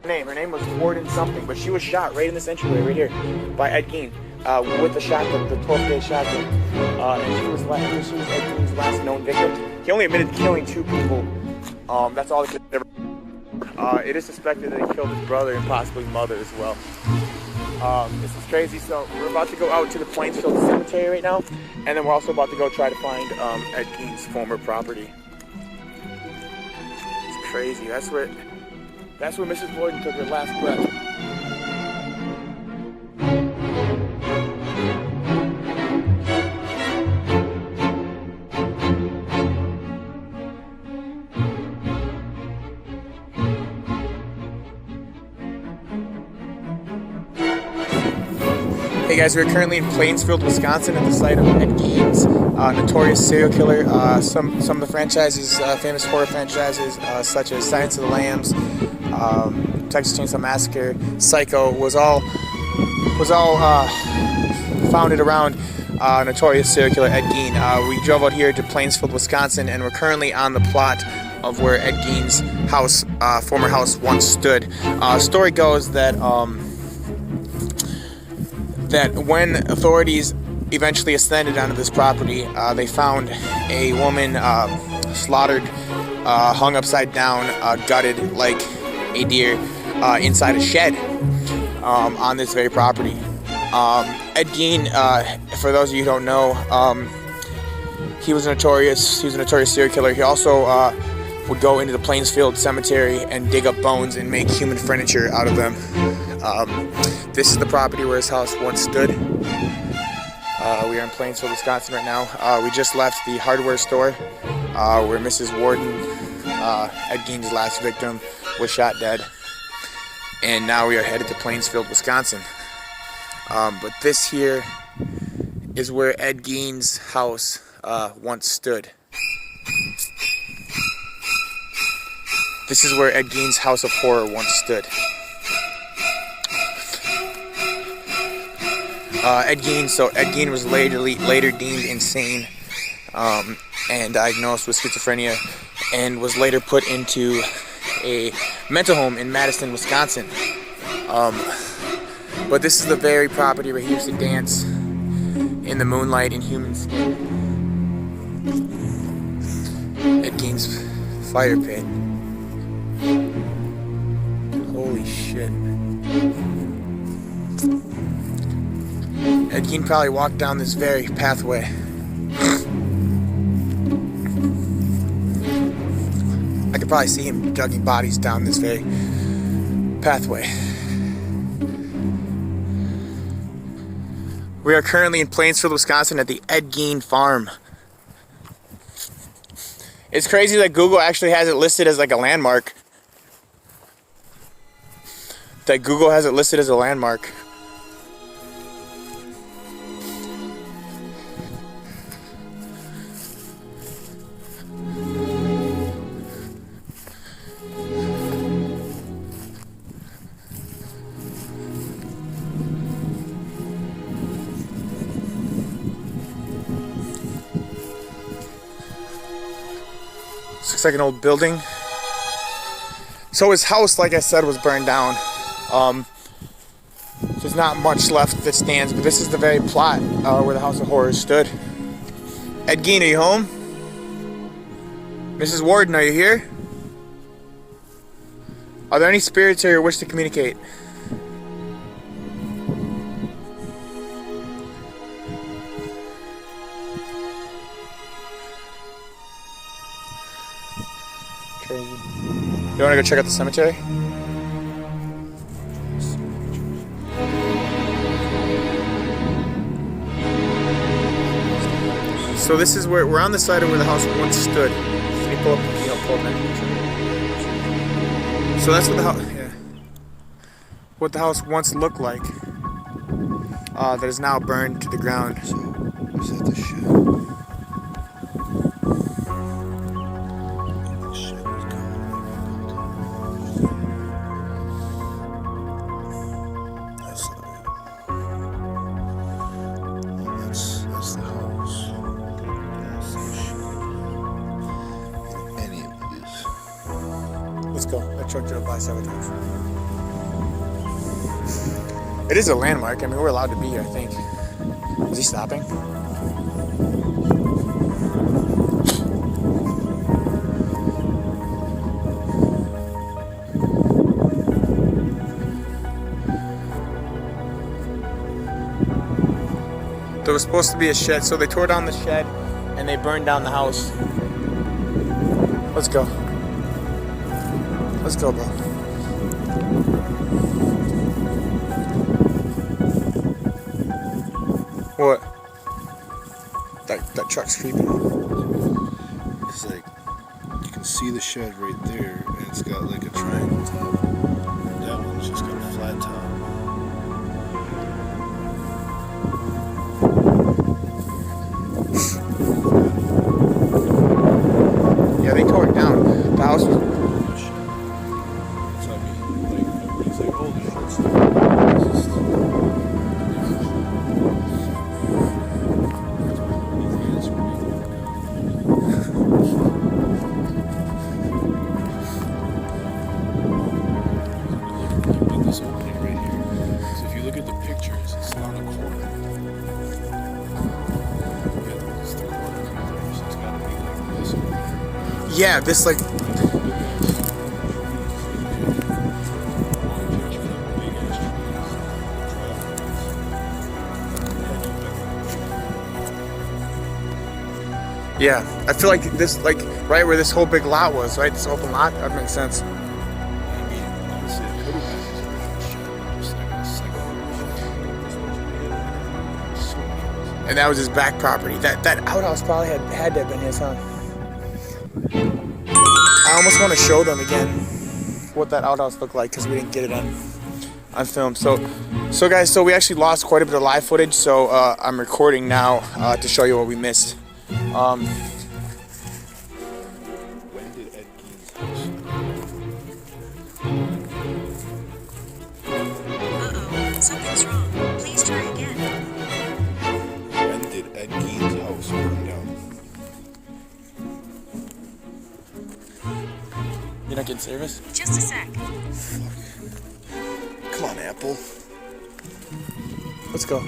Her name was Warden something, but she was shot right in this entryway right here by Ed Gein with the shotgun, the 12-gauge shotgun. And she was Ed Gein's last known victim. He only admitted to killing 2 people. That's all he could ever. It is suspected that he killed his brother and possibly mother as well. This is crazy. So we're about to go out to the Plainfield cemetery right now, and then we're also about to go try to find Ed Gein's former property. It's crazy. That's where Mrs. Warden took her last breath. Hey guys, we're currently in Plainfield, Wisconsin at the site of Ed Gein's notorious serial killer. Some of the franchises, famous horror franchises such as Silence of the Lambs, Texas Chainsaw Massacre, Psycho was all founded around notorious serial killer Ed Gein. We drove out here to Plainfield, Wisconsin, and we're currently on the plot of where Ed Gein's house, former house, once stood. Story goes that when authorities eventually ascended onto this property, they found a woman slaughtered, hung upside down, gutted like a deer inside a shed on this very property. Ed Gein, for those of you who don't know, he was a notorious serial killer. He also would go into the Plainfield cemetery and dig up bones and make human furniture out of them. This is the property where his house once stood. We are in Plainfield, Wisconsin right now. We just left the hardware store where Mrs. Warden, Ed Gein's last victim, was shot dead. And now we are headed to Plainfield, Wisconsin. But this here is where Ed Gein's house once stood. This is where Ed Gein's house of horror once stood. Ed Gein was later deemed insane and diagnosed with schizophrenia, and was later put into a mental home in Madison, Wisconsin. But this is the very property where he used to dance in the moonlight in human skin. Ed Gein's fire pit. Holy shit. Ed Gein probably walked down this very pathway. I could probably see him dragging bodies down this very pathway. We are currently in Plainfield, Wisconsin at the Ed Gein farm. It's crazy that Google actually has it listed as like a landmark. That Google has it listed as a landmark. This looks like an old building. So his house, like I said, was burned down. There's not much left that stands, but this is the very plot where the House of Horrors stood. Ed Gein, are you home? Mrs. Warden, are you here? Are there any spirits here who wish to communicate? Crazy. You want to go check out the cemetery? So this is where we're on the side of where the house once stood. Can you pull up that picture? So that's what the house, what the house once looked like. That is now burned to the ground. So is that the shed? The shed is gone. That's not it. That's the house. Any of these. Let's go. That truck drove by several times. It is a landmark. I mean, we're allowed to be here, I think. Is he stopping? There was supposed to be a shed, so they tore down the shed and they burned down the house. Let's go. Let's go, bro. What? That truck's creeping. It's like you can see the shed right there, and it's got like a triangle top. That one's just got a flat top. Yeah, they tore it down. The house was. So I mean, like everybody's like, "Oh, the shit's just." This opening right here. So if you look at the pictures, it's on a corner. Yeah, it's the corner right there. So it's gotta be like this opening. Yeah, this like. Yeah, I feel like this, like right where this whole big lot was, right? This open lot. That makes sense. I mean, honestly, it could have been his original shit. Just like a second. And that was his back property. That outhouse probably had to have been his, huh? I almost want to show them again what that outhouse looked like because we didn't get it on film. So guys, so we actually lost quite a bit of live footage. So I'm recording now to show you what we missed. When did Ed Gein's house? Uh-oh, something's wrong. Please try again. When did Ed Gein's house burn down? You're not getting service? Just a sec. Come on, Apple. Let's go.